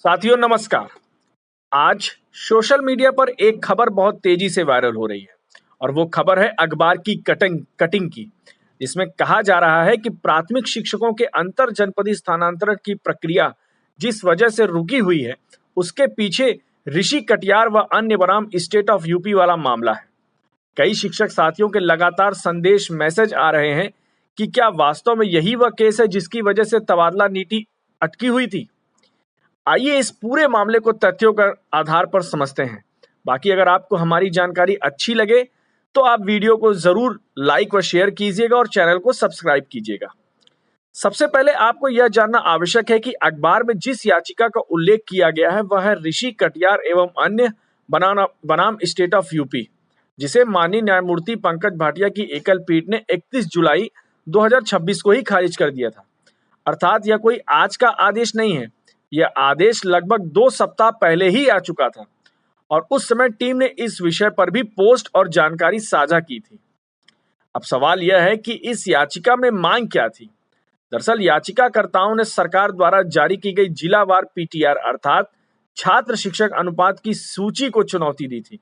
साथियों नमस्कार। आज सोशल मीडिया पर एक खबर बहुत तेजी से वायरल हो रही है और वो खबर है अखबार की कटिंग की, जिसमें कहा जा रहा है कि प्राथमिक शिक्षकों के अंतर जनपदीय स्थानांतरण की प्रक्रिया जिस वजह से रुकी हुई है उसके पीछे ऋषि कटियार व अन्य बनाम स्टेट ऑफ यूपी वाला मामला है। कई शिक्षक साथियों के लगातार संदेश मैसेज आ रहे हैं कि क्या वास्तव में यही वह केस है जिसकी वजह से तबादला नीति अटकी हुई थी। आइए इस पूरे मामले को तथ्यों के आधार पर समझते हैं। बाकी अगर आपको हमारी जानकारी अच्छी लगे तो आप वीडियो को जरूर लाइक व शेयर कीजिएगा और चैनल को सब्सक्राइब कीजिएगा। सबसे पहले आपको यह जानना आवश्यक है कि अखबार में जिस याचिका का उल्लेख किया गया है वह है ऋषि कटियार एवं अन्य बनाम स्टेट ऑफ यूपी, जिसे माननीय न्यायमूर्ति पंकज भाटिया की एकल पीठ ने 31 जुलाई 2026 को ही खारिज कर दिया था। अर्थात यह कोई आज का आदेश नहीं है, यह आदेश लगभग 2 सप्ताह पहले ही आ चुका था और उस समय टीम ने इस विषय पर भी पोस्ट और जानकारी साझा की थी। अब सवाल यह है कि इस याचिका में मांग क्या थी। दरअसल याचिकाकर्ताओं ने सरकार द्वारा जारी की गई जिलावार पीटीआर अर्थात छात्र शिक्षक अनुपात की सूची को चुनौती दी थी।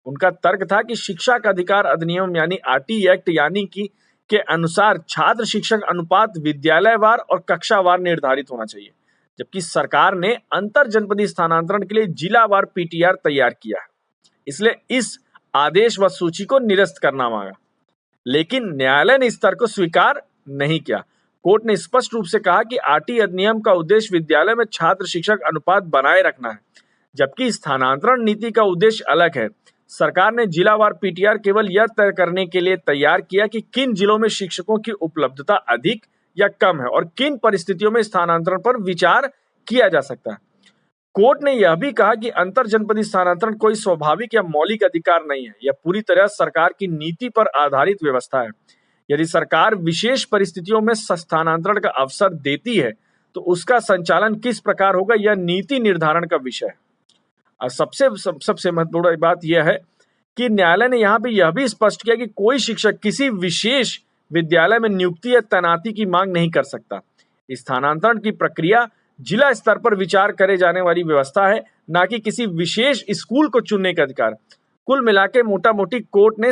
उनका तर्क था कि शिक्षा का अधिकार अधिनियम यानी आरटी एक्ट यानी कि के अनुसार छात्र शिक्षक अनुपात विद्यालयवार और कक्षावार निर्धारित होना चाहिए, जबकि सरकार ने अंतर जनपदीय स्थानांतरण के लिए जिलावार पीटीआर तैयार किया है, इसलिए इस आदेश व सूची को निरस्त करना मांगा। लेकिन न्यायालय ने इस तर्क को स्वीकार नहीं किया। कोर्ट ने स्पष्ट रूप से कहा कि आरटी अधिनियम का उद्देश्य विद्यालय में छात्र शिक्षक अनुपात बनाए रखना है, जबकि स्थानांतरण नीति का उद्देश्य अलग है। सरकार ने जिलावार पीटीआर केवल यह तय करने के लिए तैयार किया कि किन जिलों में शिक्षकों की उपलब्धता अधिक या कम है और किन परिस्थितियों में स्थानांतरण पर विचार किया जा सकता है। कोर्ट ने यह भी कहा कि अंतर जनपदीय स्थानांतरण कोई स्वाभाविक या मौलिक अधिकार नहीं है, यह पूरी तरह सरकार की नीति पर आधारित व्यवस्था है। यदि सरकार विशेष परिस्थितियों में स्थानांतरण का अवसर देती है तो उसका संचालन किस प्रकार होगा, यह नीति निर्धारण का विषय है। और सबसे महत्वपूर्ण बात यह है कि न्यायालय ने यहाँ पे यह भी स्पष्ट किया कि कोई शिक्षक किसी विशेष विद्यालय में नियुक्ति या तैनाती की मांग नहीं कर सकता। स्थानांतरण की प्रक्रिया जिला स्तर पर विचार करे जाने वाली व्यवस्था है, ना कि किसी विशेष स्कूल को चुनने का अधिकार। कुल मिलाकर मोटा मोटी कोर्ट ने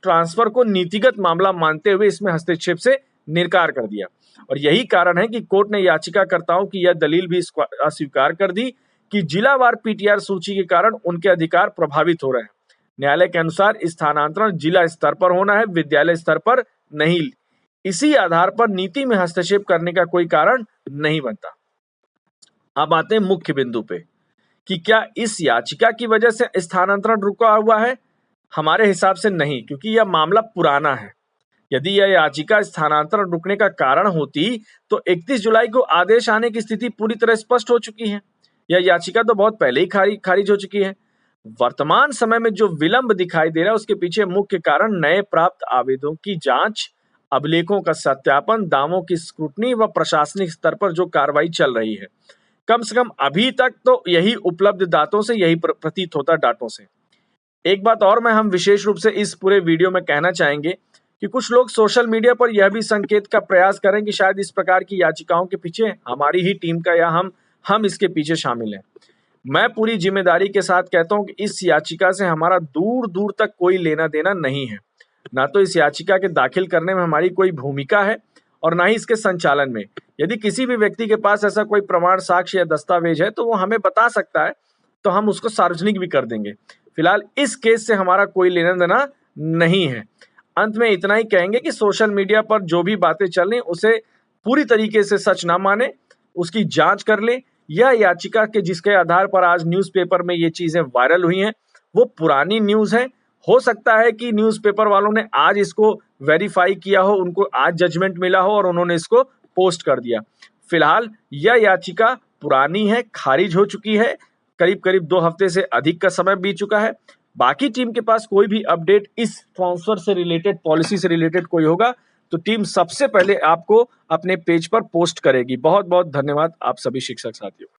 ट्रांसफर को नीतिगत मामला मानते हुए इसमें हस्तक्षेप से निरकार कर दिया और यही कारण है कि कोर्ट ने याचिकाकर्ताओं की यह दलील भी अस्वीकार कर दी कि जिलावार पीटीआर सूची के कारण उनके अधिकार प्रभावित हो रहे हैं। न्यायालय के अनुसार स्थानांतरण जिला स्तर पर होना है, विद्यालय स्तर पर नहीं। इसी आधार पर नीति में हस्तक्षेप करने का कोई कारण नहीं बनता। अब आते हैं मुख्य बिंदु पे कि क्या इस याचिका की वजह से स्थानांतरण रुका हुआ है। हमारे हिसाब से नहीं, क्योंकि यह मामला पुराना है। यदि यह याचिका स्थानांतरण रुकने का कारण होती तो 31 जुलाई को आदेश आने की स्थिति पूरी तरह स्पष्ट हो चुकी है। यह याचिका तो बहुत पहले ही खारिज हो चुकी है। वर्तमान समय में जो विलंब दिखाई दे रहा है उसके पीछे मुख्य कारण नए प्राप्त आवेदनों की जांच, अभिलेखों का सत्यापन, दावों की स्क्रूटनी व प्रशासनिक स्तर पर जो कार्रवाई चल रही है। कम से कम अभी तक तो यही उपलब्ध दातों से यही प्रतीत होता डाटों से। एक बात और हम विशेष रूप से इस पूरे वीडियो में कहना चाहेंगे कि कुछ लोग सोशल मीडिया पर यह भी संकेत का प्रयास करें कि शायद इस प्रकार की याचिकाओं के पीछे हमारी ही टीम का या हम इसके पीछे शामिल हैं। मैं पूरी जिम्मेदारी के साथ कहता हूं कि इस याचिका से हमारा दूर दूर तक कोई लेना देना नहीं है। ना तो इस याचिका के दाखिल करने में हमारी कोई भूमिका है और ना ही इसके संचालन में। यदि किसी भी व्यक्ति के पास ऐसा कोई प्रमाण, साक्ष्य या दस्तावेज है तो वो हमें बता सकता है, तो हम उसको सार्वजनिक भी कर देंगे। फिलहाल इस केस से हमारा कोई लेना देना नहीं है। अंत में इतना ही कहेंगे कि सोशल मीडिया पर जो भी बातें चल रही उसे पूरी तरीके से सच ना माने, उसकी जांच कर ले। यह याचिका के जिसके आधार पर आज न्यूज़पेपर में ये चीजें वायरल हुई हैं वो पुरानी न्यूज़ है। हो सकता है कि न्यूज़पेपर वालों ने आज इसको वेरीफाई किया हो, उनको आज जजमेंट मिला हो और उन्होंने इसको पोस्ट कर दिया। फिलहाल यह याचिका पुरानी है, खारिज हो चुकी है। करीब 2 हफ्ते से अधिक का समय बीत चुका है। बाकी टीम के पास कोई भी अपडेट इस ट्रांसफर से रिलेटेड, पॉलिसी से रिलेटेड कोई होगा तो टीम सबसे पहले आपको अपने पेज पर पोस्ट करेगी। बहुत बहुत धन्यवाद आप सभी शिक्षक साथियों।